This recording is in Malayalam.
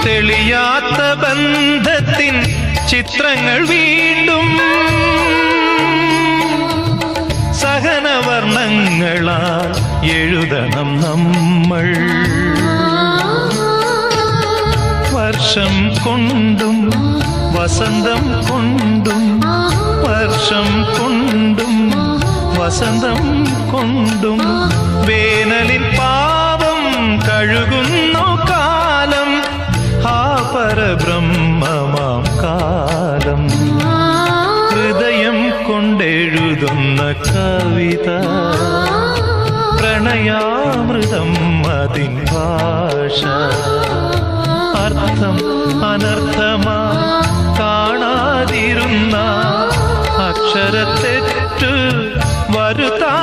തെളിയാത്ത ബന്ധത്തിൻ ചിത്രങ്ങൾ വീണ്ടും സഹനവർണ്ണങ്ങളാൽ എഴുതണം നമ്മൾ. വർഷം കൊണ്ടും വസന്തം കൊണ്ടും വർഷം കൊണ്ടും വസന്തം കൊണ്ടും വേനലിൽ പാപം കഴുകുന്നു കാലം. ആ പരബ്രഹ്മമാം കാലം ഹൃദയം കൊണ്ടെഴുതുന്ന കവിത പ്രണയാമൃതം അതിൻ ഭാഷ. അർത്ഥം അനർത്ഥമാ കാണാതിരുന്ന അക്ഷരത്തെറ്റു വരുത്താ